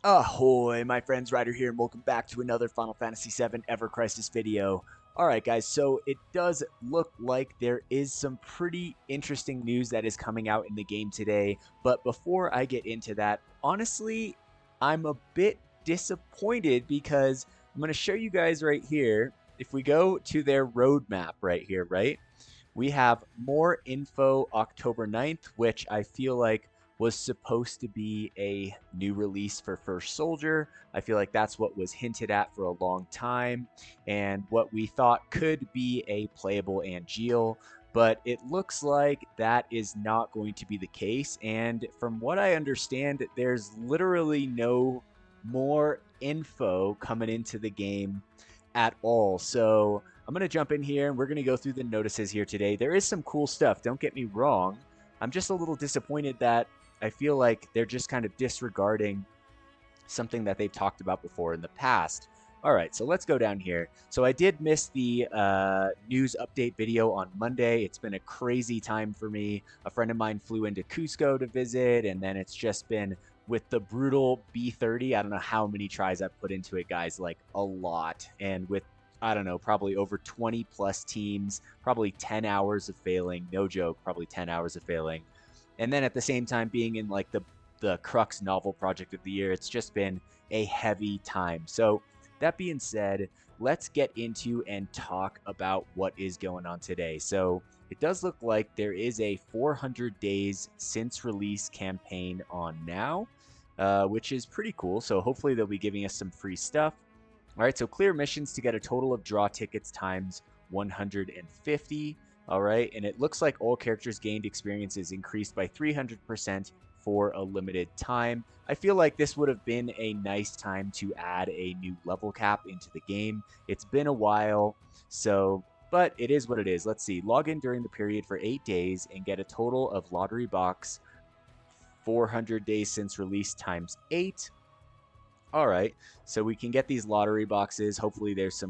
Ahoy, my friends, Ryder here, and welcome back to another Final Fantasy VII Ever Crisis video. Alright guys, so it does look like there is some pretty interesting news that is coming out in the game today, but before I get into that, honestly, I'm a bit disappointed because I'm going to show you guys right here. If we go to their roadmap right here, right, we have more info October 9th, which I feel like was supposed to be a new release for First Soldier. I feel like that's what was hinted at for a long time and what we thought could be a playable Angeal. But it looks like that is not going to be the case. And from what I understand, there's literally no more info coming into the game at all. So I'm going to jump in here and we're going to go through the notices here today. There is some cool stuff, don't get me wrong. I'm just a little disappointed that I feel like they're just kind of disregarding something that they've talked about before in the past. All right, so let's go down here. So I did miss the news update video on Monday. It's been a crazy time for me. A friend of mine flew into Cusco to visit, and then it's just been with the brutal B30. I don't know how many tries I've put into it, guys, like a lot. And with, I don't know, probably over 20 plus teams, probably 10 hours of failing. No joke, probably 10 hours of failing. And then at the same time being in like the Crux novel project of the year, it's just been a heavy time. So that being said, let's get into and talk about what is going on today. So it does look like there is a 400 days since release campaign on now, which is pretty cool. So hopefully they'll be giving us some free stuff. All right, so clear missions to get a total of draw tickets times 150. All right, and it looks like all characters gained experiences increased by 300% for a limited time. I feel like this would have been a nice time to add a new level cap into the game. It's been a while, so, but it is what it is. Let's see, log in during the period for 8 days and get a total of lottery box 400 days since release times 8. All right, so we can get these lottery boxes. Hopefully there's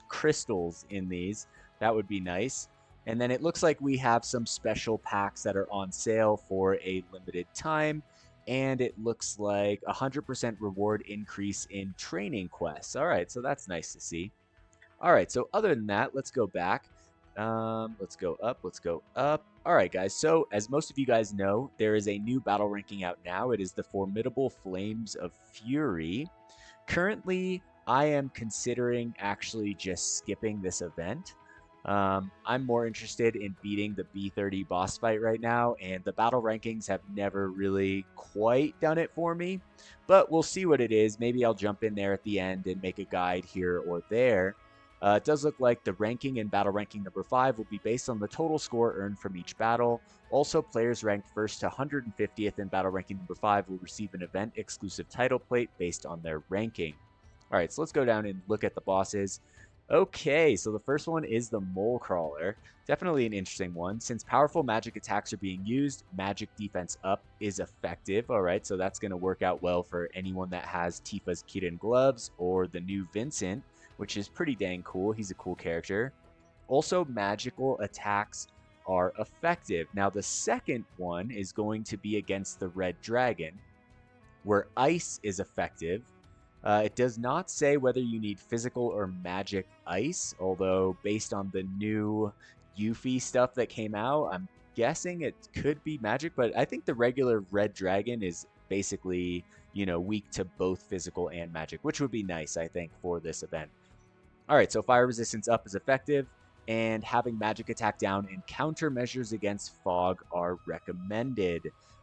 crystals in these. That would be nice. And then it looks like we have some special packs that are on sale for a limited time. And it looks like 100% reward increase in training quests. All right, so that's nice to see. All right, so other than that, let's go back. Let's go up. Let's go up. All right, guys. So as most of you guys know, there is a new battle ranking out now. It is the Formidable Flames of Fury. Currently, I am considering actually just skipping this event. I'm more interested in beating the B30 boss fight right now, and the battle rankings have never really quite done it for me, but we'll see what it is. Maybe I'll jump in there at the end and make a guide here or there. It does look like the ranking in battle ranking number 5 will be based on the total score earned from each battle. Also, players ranked 1st to 150th in battle ranking number 5 will receive an event exclusive title plate based on their ranking. All right, so let's go down and look at the bosses. Okay, so the first one is the Mole Crawler. Definitely an interesting one. Since powerful magic attacks are being used, magic defense up is effective. All right, so that's going to work out well for anyone that has Tifa's Kitten Gloves or the new Vincent, which is pretty dang cool. He's a cool character. Also, magical attacks are effective. Now, the second one is going to be against the Red Dragon, where ice is effective. It does not say whether you need physical or magic ice, although based on the new Yuffie stuff that came out, I'm guessing it could be magic, but I think the regular Red Dragon is basically, weak to both physical and magic, which would be nice, I think, for this event. All right, so fire resistance up is effective, and having magic attack down and countermeasures against fog are recommended.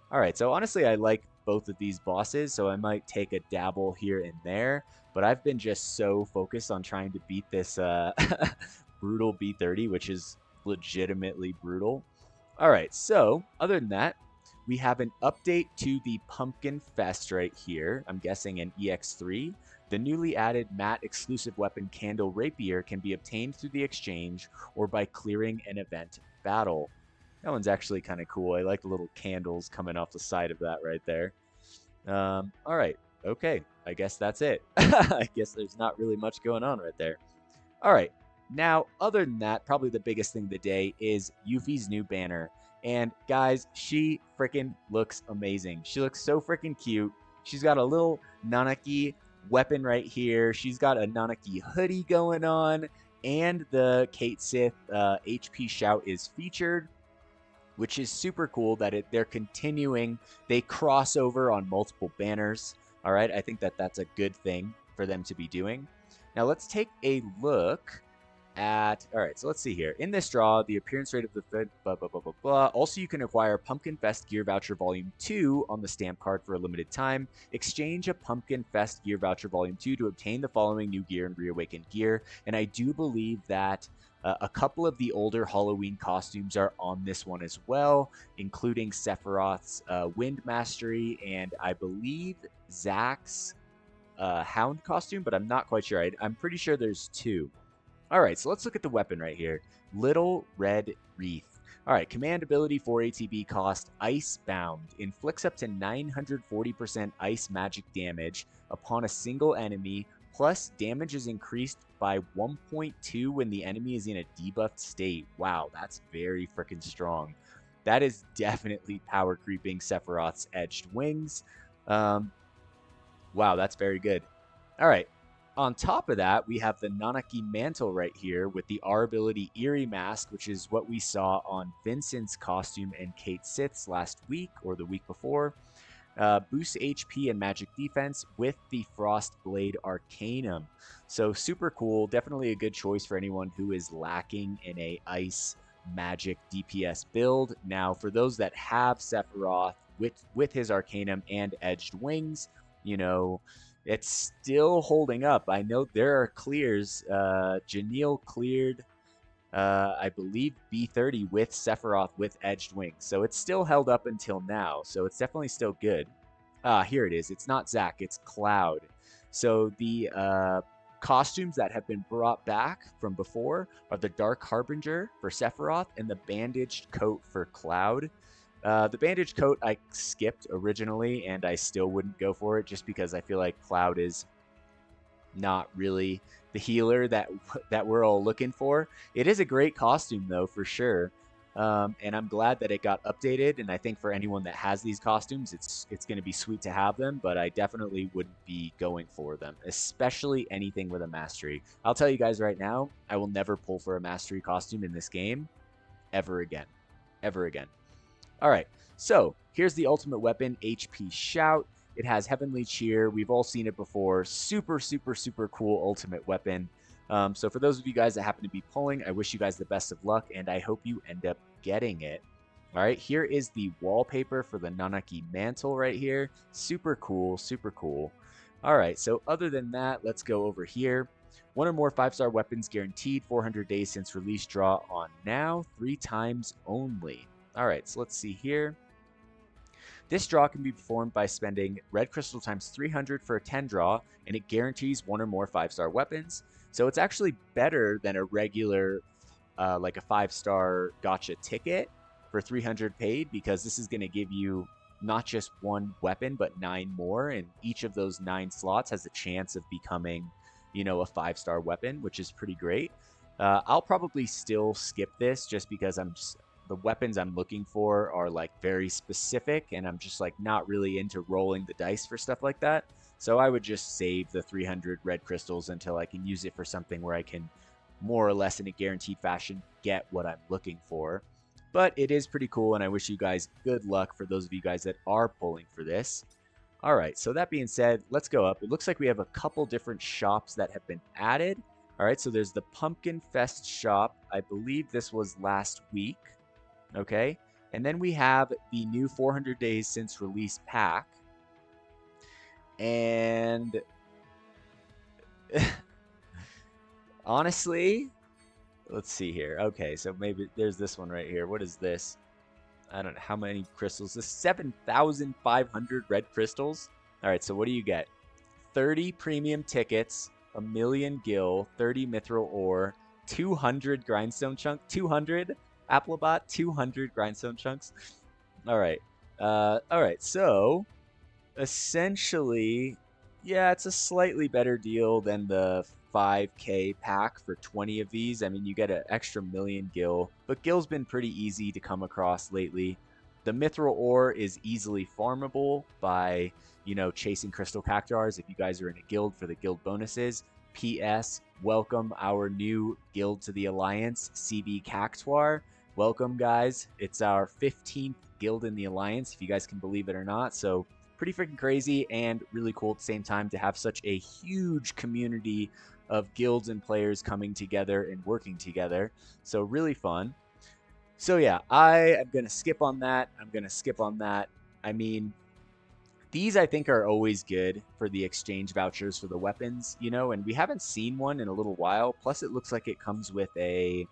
All right, so honestly, I like both of these bosses, so I might take a dabble here and there, but I've been just so focused on trying to beat this brutal B30, which is legitimately brutal. All right, so other than that, we have an update to the Pumpkin Fest right here. I'm guessing an EX3. The newly added matte exclusive weapon Candle Rapier can be obtained through the exchange or by clearing an event battle. That one's actually kind of cool. I like the little candles coming off the side of that right there. All right. Okay. I guess that's it. I guess there's not really much going on right there. All right. Now, other than that, probably the biggest thing of the day is Yuffie's new banner. And guys, she freaking looks amazing. She looks so freaking cute. She's got a little Nanaki weapon right here. She's got a Nanaki hoodie going on, and the Kate Sith HP shout is featured, which is super cool that they're continuing. They cross over on multiple banners. All right, I think that that's a good thing for them to be doing. Now let's take a look at, all right, so let's see here. In this draw, the appearance rate of the blah, blah, blah, blah, blah. Also, you can acquire Pumpkin Fest Gear Voucher Volume 2 on the stamp card for a limited time. Exchange a Pumpkin Fest Gear Voucher Volume 2 to obtain the following new gear and reawakened gear. And I do believe that a couple of the older Halloween costumes are on this one as well, including Sephiroth's Wind Mastery and I believe Zack's Hound costume, but I'm not quite sure. I'm pretty sure there's 2. All right, so let's look at the weapon right here. Little Red Wreath. All right, command ability 4 ATB cost, Icebound. Inflicts up to 940% ice magic damage upon a single enemy, plus damage is increased by 1.2 when the enemy is in a debuffed state. Wow, that's very freaking strong. That is definitely power creeping Sephiroth's edged wings. Wow, that's very good. All right. On top of that, we have the Nanaki Mantle right here with the R ability Eerie Mask, which is what we saw on Vincent's costume and Kate Sith's last week or the week before. Boosts HP and magic defense with the Frost Blade Arcanum. So super cool. Definitely a good choice for anyone who is lacking in a ice magic DPS build. Now, for those that have Sephiroth with his Arcanum and edged wings, you know, it's still holding up. I know there are clears. Janelle cleared, I believe, B30 with Sephiroth with edged wings. So it's still held up until now. So it's definitely still good. Here it is. It's not Zack. It's Cloud. So the costumes that have been brought back from before are the Dark Harbinger for Sephiroth and the Bandaged Coat for Cloud. The bandage coat I skipped originally, and I still wouldn't go for it just because I feel like Cloud is not really the healer that we're all looking for. It is a great costume, though, for sure. And I'm glad that it got updated, and I think for anyone that has these costumes, it's going to be sweet to have them, but I definitely wouldn't be going for them, especially anything with a mastery. I'll tell you guys right now, I will never pull for a mastery costume in this game ever again. Ever again. All right, so here's the ultimate weapon, HP Shout. It has Heavenly Cheer. We've all seen it before. Super, super, super cool ultimate weapon. So for those of you guys that happen to be pulling, I wish you guys the best of luck, and I hope you end up getting it. All right, here is the wallpaper for the Nanaki Mantle right here. Super cool, super cool. All right, so other than that, let's go over here. 1 or more 5-star weapons guaranteed, 400 days since release, draw on now, 3 times only. All right, so let's see here. This draw can be performed by spending red crystal times 300 for a 10 draw, and it guarantees 1 or more 5-star weapons. So it's actually better than a regular, like a 5-star gotcha ticket for 300 paid, because this is going to give you not just 1 weapon, but 9 more, and each of those 9 slots has a chance of becoming, you know, a 5-star weapon, which is pretty great. I'll probably still skip this just because the weapons I'm looking for are like very specific, and I'm just like not really into rolling the dice for stuff like that. So I would just save the 300 red crystals until I can use it for something where I can more or less in a guaranteed fashion get what I'm looking for. But it is pretty cool, and I wish you guys good luck for those of you guys that are pulling for this. All right, so that being said, let's go up. It looks like we have a couple different shops that have been added. All right, so there's the Pumpkin Fest shop. I believe this was last week. Okay, and then we have the new 400 days since release pack, and honestly, let's see here. Okay, so maybe there's this one right here. What is this? I don't know how many crystals. This 7,500 red crystals. All right, so what do you get? 30 premium tickets, 1,000,000 gil, 30 mithril ore, 200 grindstone chunk, 200 Applebot, 200 grindstone chunks. All right. So essentially, yeah, it's a slightly better deal than the 5K pack for 20 of these. I mean, you get an extra 1,000,000 gil, but gil's been pretty easy to come across lately. The mithril ore is easily farmable by, chasing crystal cactuars if you guys are in a guild for the guild bonuses. P.S. Welcome our new guild to the Alliance, CB Cactuar. Welcome, guys. It's our 15th guild in the Alliance, if you guys can believe it or not. So pretty freaking crazy and really cool at the same time to have such a huge community of guilds and players coming together and working together. So really fun. So yeah, I am going to skip on that. I'm going to skip on that. I mean, these I think are always good for the exchange vouchers for the weapons, and we haven't seen one in a little while. Plus, it looks like it comes with a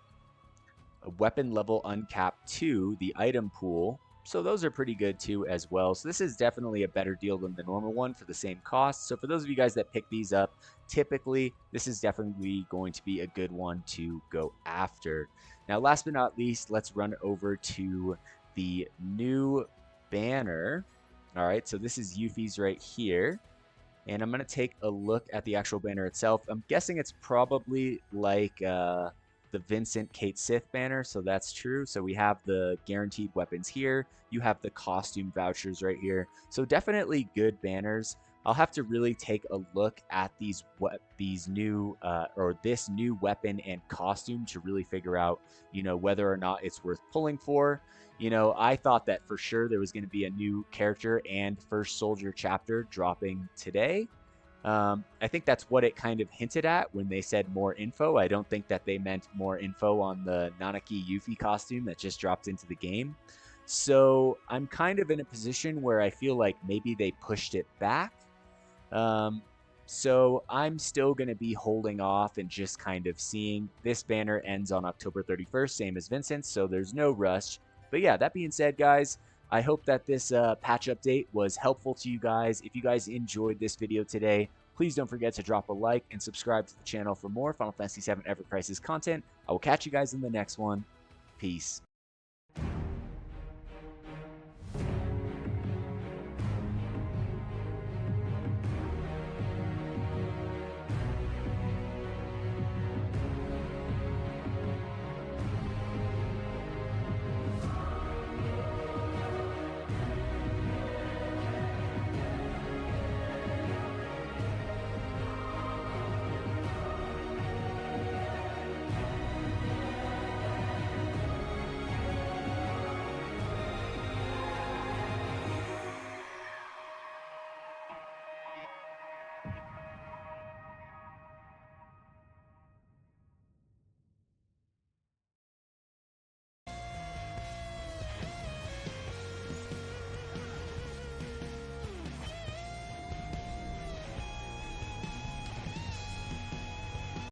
weapon level uncapped 2, the item pool. So those are pretty good too as well. So this is definitely a better deal than the normal one for the same cost. So for those of you guys that pick these up, typically this is definitely going to be a good one to go after. Now, last but not least, let's run over to the new banner. All right, so this is Yuffie's right here. And I'm going to take a look at the actual banner itself. I'm guessing it's probably like the Vincent Kate Sith banner, so that's true. So we have the guaranteed weapons here. You have the costume vouchers right here. So definitely good banners. I'll have to really take a look at these new or this new weapon and costume to really figure out, whether or not it's worth pulling for. I thought that for sure there was going to be a new character and first soldier chapter dropping today. I think that's what it kind of hinted at when they said more info. I don't think that they meant more info on the Nanaki Yuffie costume that just dropped into the game. So I'm kind of in a position where I feel like maybe they pushed it back. So I'm still going to be holding off and just kind of seeing. This banner ends on October 31st, same as Vincent's, so there's no rush. But yeah, that being said, guys, I hope that this patch update was helpful to you guys. If you guys enjoyed this video today, please don't forget to drop a like and subscribe to the channel for more Final Fantasy VII Ever Crisis content. I will catch you guys in the next one. Peace.